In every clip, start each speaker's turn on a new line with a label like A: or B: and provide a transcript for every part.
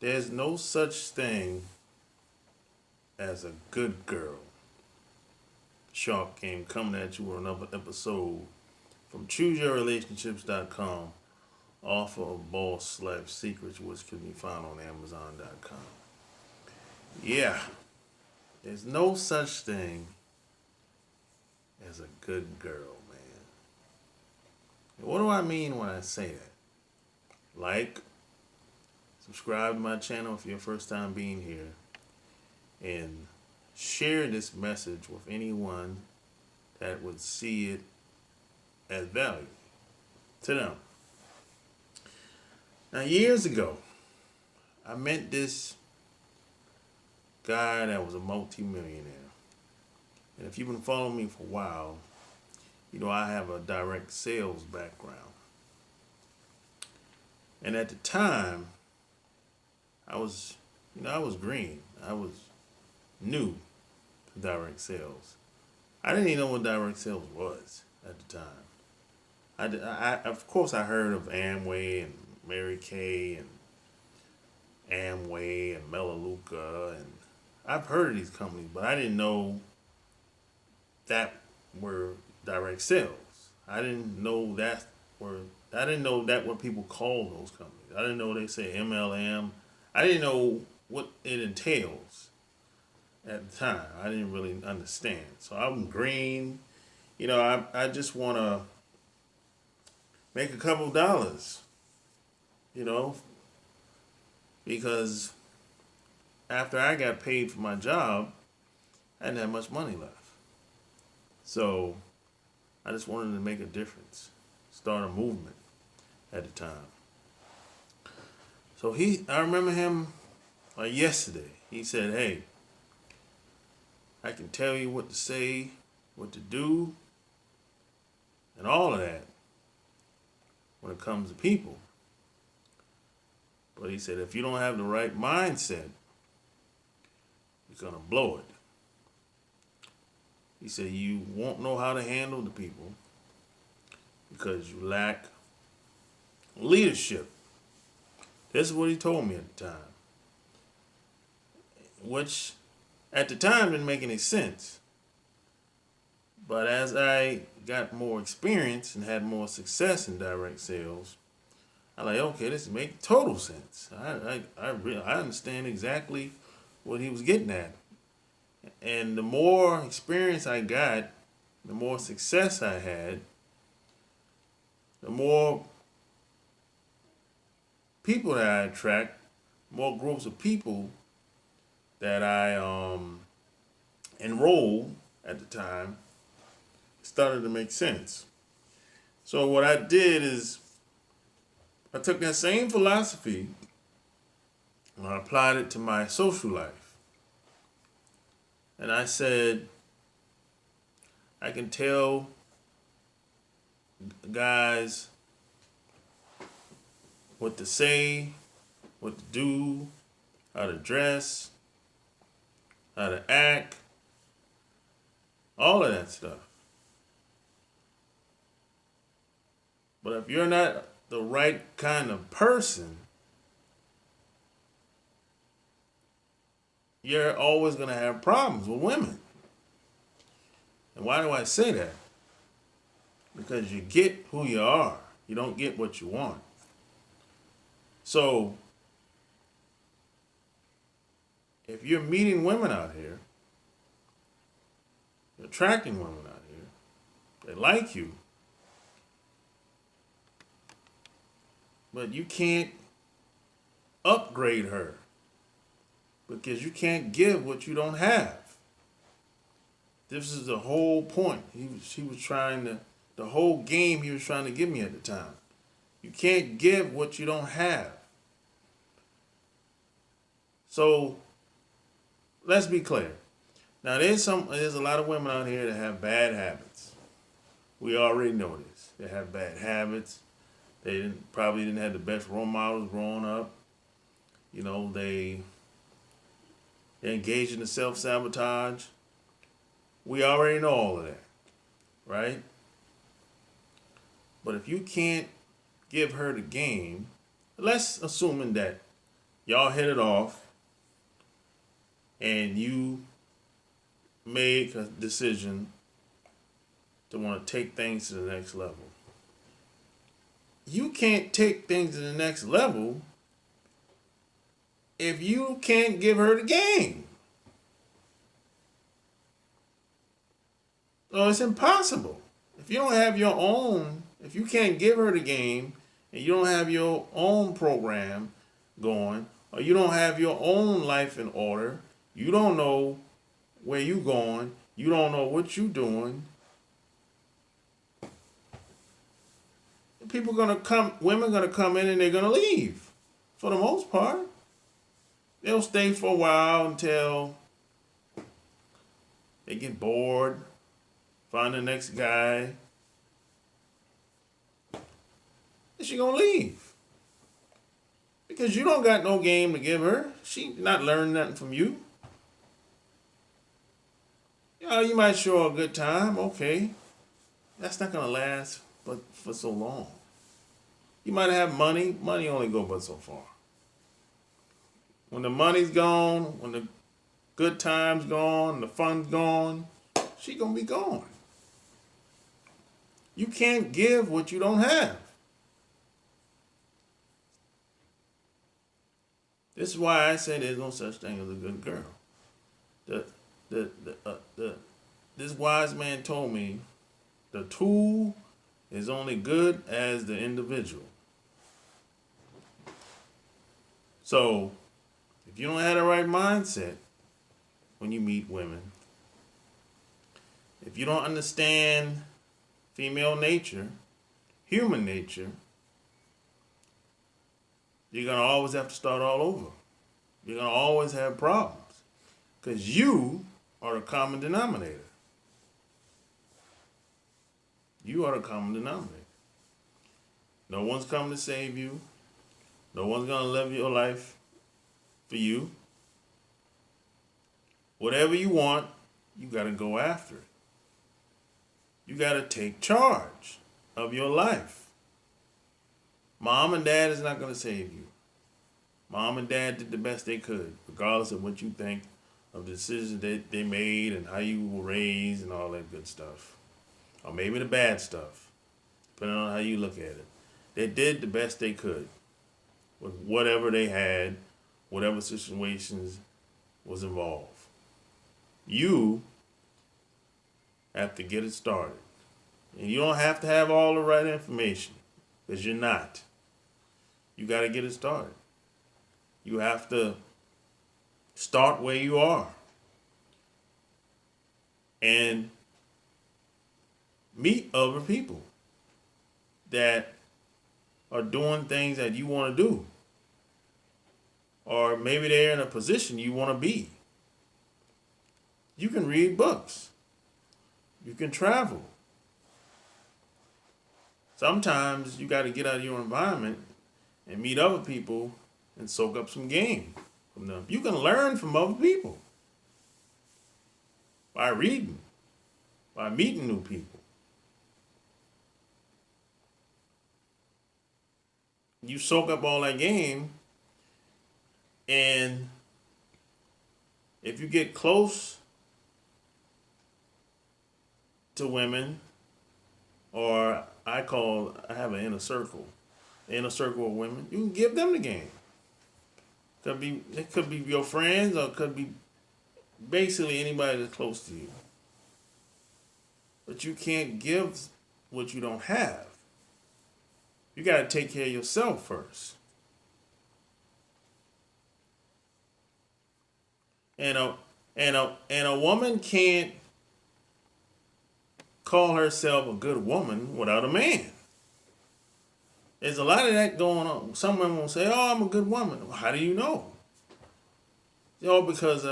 A: There's no such thing as a good girl. Sharp Game coming at you with another episode from ChooseYourRelationships.com, author of Boss Life Secrets, which can be found on Amazon.com. Yeah, there's no such thing as a good girl, man. And what do I mean when I say that? Like, subscribe to my channel if you're first time being here, and share this message with anyone that would see it as value to them. Now, years ago, I met this guy that was a multi-millionaire. And if you've been following me for a while, you know I have a direct sales background. And at the time, I was green. I was new to direct sales. I didn't even know what direct sales was at the time. I of course I heard of Amway and Mary Kay and Amway and Melaleuca, and I've heard of these companies, but I didn't know that were direct sales. I didn't know that what people call those companies. I didn't know they say MLM. I didn't know what it entails at the time. I didn't really understand. So I'm green. I just want to make a couple of dollars, because after I got paid for my job, I didn't have much money left. So I just wanted to make a difference, start a movement at the time. So I remember him like yesterday. He said, "Hey, I can tell you what to say, what to do, and all of that when it comes to people. But," he said, "if you don't have the right mindset, you're going to blow it." He said, "You won't know how to handle the people because you lack leadership." This is what he told me at the time, which at the time didn't make any sense. But as I got more experience and had more success in direct sales, I'm like, okay, this makes total sense. I understand exactly what he was getting at. And the more experience I got, the more success I had, the more people that I attract, more groups of people that I enrolled at the time, started to make sense. So what I did is I took that same philosophy and I applied it to my social life. And I said, I can tell guys what to say, what to do, how to dress, how to act, all of that stuff. But if you're not the right kind of person, you're always going to have problems with women. And why do I say that? Because you get who you are. You don't get what you want. So, if you're meeting women out here, you're attracting women out here, they like you, but you can't upgrade her because you can't give what you don't have. This is the whole point. He was trying to, the whole game he was trying to give me at the time. You can't give what you don't have. So let's be clear. Now there's a lot of women out here that have bad habits. We already know this. They have bad habits. They probably didn't have the best role models growing up. They engage in the self-sabotage. We already know all of that, right? But if you can't give her the game, let's assuming that y'all hit it off, and you make a decision to want to take things to the next level. You can't take things to the next level if you can't give her the game. So it's impossible. If you don't have your own, if you can't give her the game, and you don't have your own program going, or you don't have your own life in order, you don't know where you going, you don't know what you doing, women gonna come in and they're gonna leave, for the most part. They'll stay for a while until they get bored, find the next guy, and she gonna leave. Because you don't got no game to give her. She not learning nothing from you. You might show her a good time, okay. That's not gonna last for so long. You might have money. Money only go but so far. When the money's gone, when the good time's gone, the fun's gone, she gonna be gone. You can't give what you don't have. This is why I say there's no such thing as a good girl. This wise man told me the tool is only good as the individual. So, if you don't have the right mindset when you meet women, if you don't understand female nature, human nature, you're going to always have to start all over. You're going to always have problems because you are the common denominator. You are the common denominator. No one's coming to save you. No one's going to live your life for you. Whatever you want, you got to go after it. You got to take charge of your life. Mom and dad is not going to save you. Mom and dad did the best they could, regardless of what you think of the decisions that they made and how you were raised and all that good stuff. Or maybe the bad stuff, depending on how you look at it. They did the best they could with whatever they had, whatever situations was involved. You have to get it started. And you don't have to have all the right information, because you're not. You got to get it started. You have to start where you are and meet other people that are doing things that you want to do. Or maybe they're in a position you want to be. You can read books. You can travel. Sometimes you got to get out of your environment and meet other people and soak up some game from them. You can learn from other people by reading, by meeting new people. You soak up all that game, and if you get close to women, or I have an inner circle of women, you can give them the game. It could be your friends, or it could be basically anybody that's close to you. But you can't give what you don't have. You got to take care of yourself first. And a woman can't call herself a good woman without a man. There's a lot of that going on. Some women will say, "Oh, I'm a good woman." Well, how do you know? Because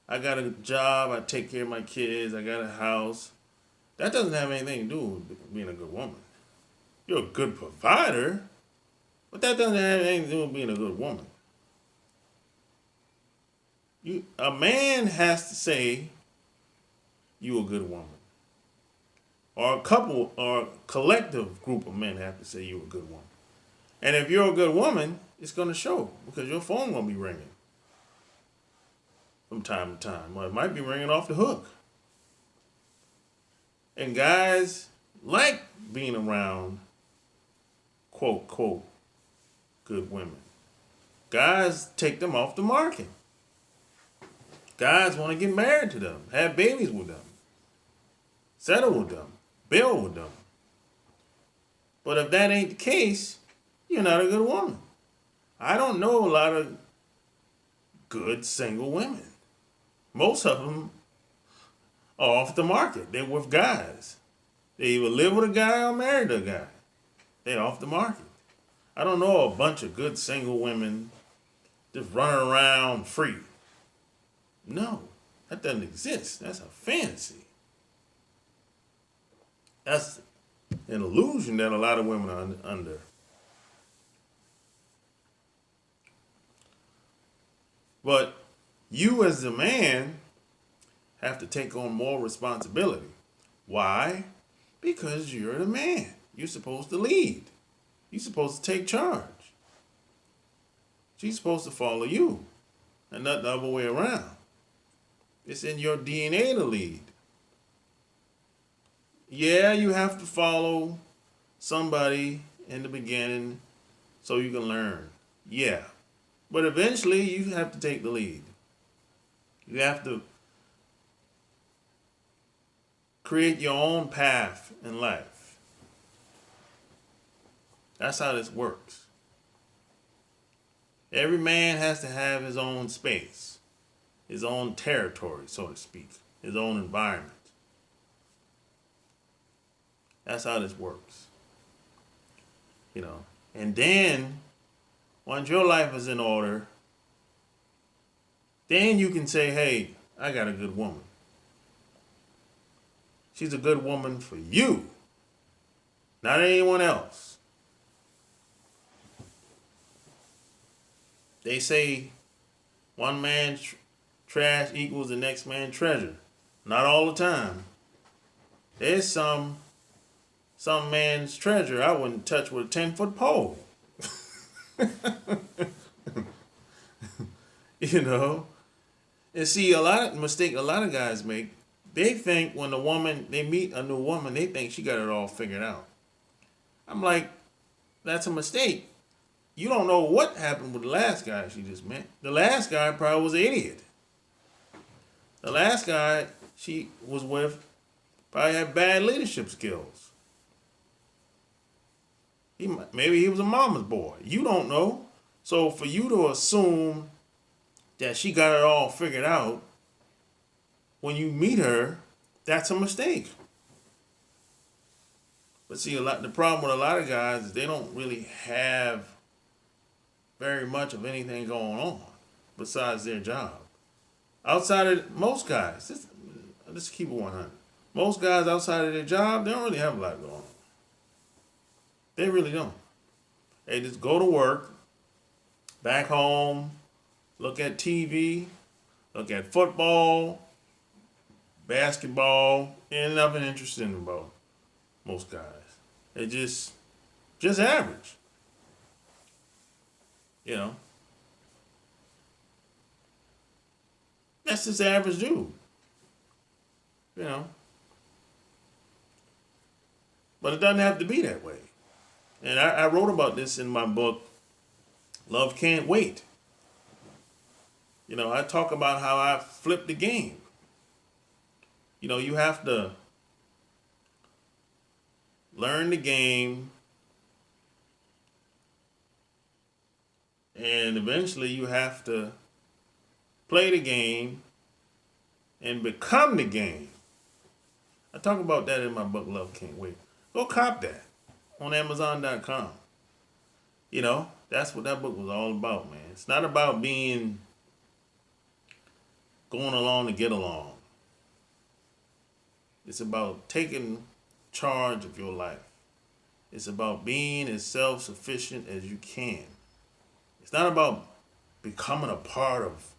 A: I got a job, I take care of my kids, I got a house. That doesn't have anything to do with being a good woman. You're a good provider, but that doesn't have anything to do with being a good woman. A man has to say you a good woman. Or a couple or a collective group of men have to say you're a good woman. And if you're a good woman, it's going to show because your phone going to be ringing from time to time. Well, it might be ringing off the hook. And guys like being around, quote, quote, good women. Guys take them off the market. Guys want to get married to them, have babies with them, settle with them, build with them. But if that ain't the case, you're not a good woman. I don't know a lot of good single women. Most of them are off the market. They're with guys. They either live with a guy or married to a guy. They're off the market. I don't know a bunch of good single women just running around free. No, that doesn't exist. That's a fantasy. That's an illusion that a lot of women are under. But you as the man have to take on more responsibility. Why? Because you're the man. You're supposed to lead. You're supposed to take charge. She's supposed to follow you and not the other way around. It's in your DNA to lead. Yeah, you have to follow somebody in the beginning so you can learn. Yeah. But eventually you have to take the lead. You have to create your own path in life. That's how this works. Every man has to have his own space, his own territory, so to speak, his own environment. That's how this works. You know, and then once your life is in order, then you can say, hey, I got a good woman. She's a good woman for you, not anyone else. They say one man's trash equals the next man's treasure. Not all the time. There's some man's treasure I wouldn't touch with a 10-foot pole. You know? And see, a lot of mistake a lot of guys make, they think when they meet a new woman, they think she got it all figured out. I'm like, that's a mistake. You don't know what happened with the last guy she just met. The last guy probably was an idiot. The last guy she was with probably had bad leadership skills. Maybe he was a mama's boy. You don't know. So for you to assume that she got it all figured out when you meet her, that's a mistake. But see, the problem with a lot of guys is they don't really have very much of anything going on besides their job. Outside of most guys, let's keep it 100. Most guys outside of their job, they don't really have a lot going on. They really don't. They just go to work, back home, look at TV, look at football, basketball, and nothing interesting about most guys. They just average. You know, that's just average dude. You know, but it doesn't have to be that way. And I wrote about this in my book, Love Can't Wait. You know, I talk about how I flipped the game. You know, you have to learn the game, and eventually you have to play the game and become the game. I talk about that in my book, Love Can't Wait. Go cop that on Amazon.com. You know, that's what that book was all about, man. It's not about going along to get along. It's about taking charge of your life. It's about being as self-sufficient as you can. It's not about becoming a part of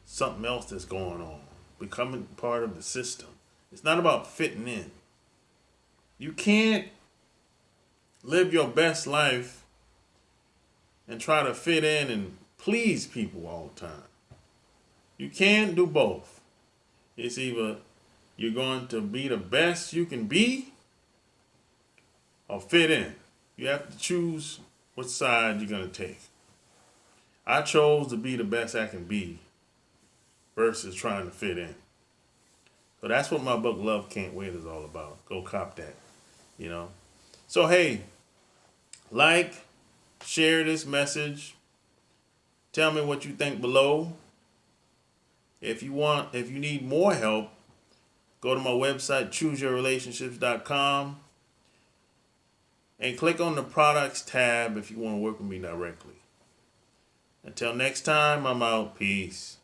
A: something else that's going on, becoming part of the system. It's not about fitting in. You can't live your best life and try to fit in and please people all the time. You can't do both. It's either you're going to be the best you can be or fit in. You have to choose which side you're going to take. I chose to be the best I can be versus trying to fit in. So that's what my book Love Can't Wait is all about. Go cop that, you know. So hey, like, share this message. Tell me what you think below. If you need more help, go to my website, chooseyourrelationships.com, and click on the products tab if you want to work with me directly. Until next time, I'm out. Peace.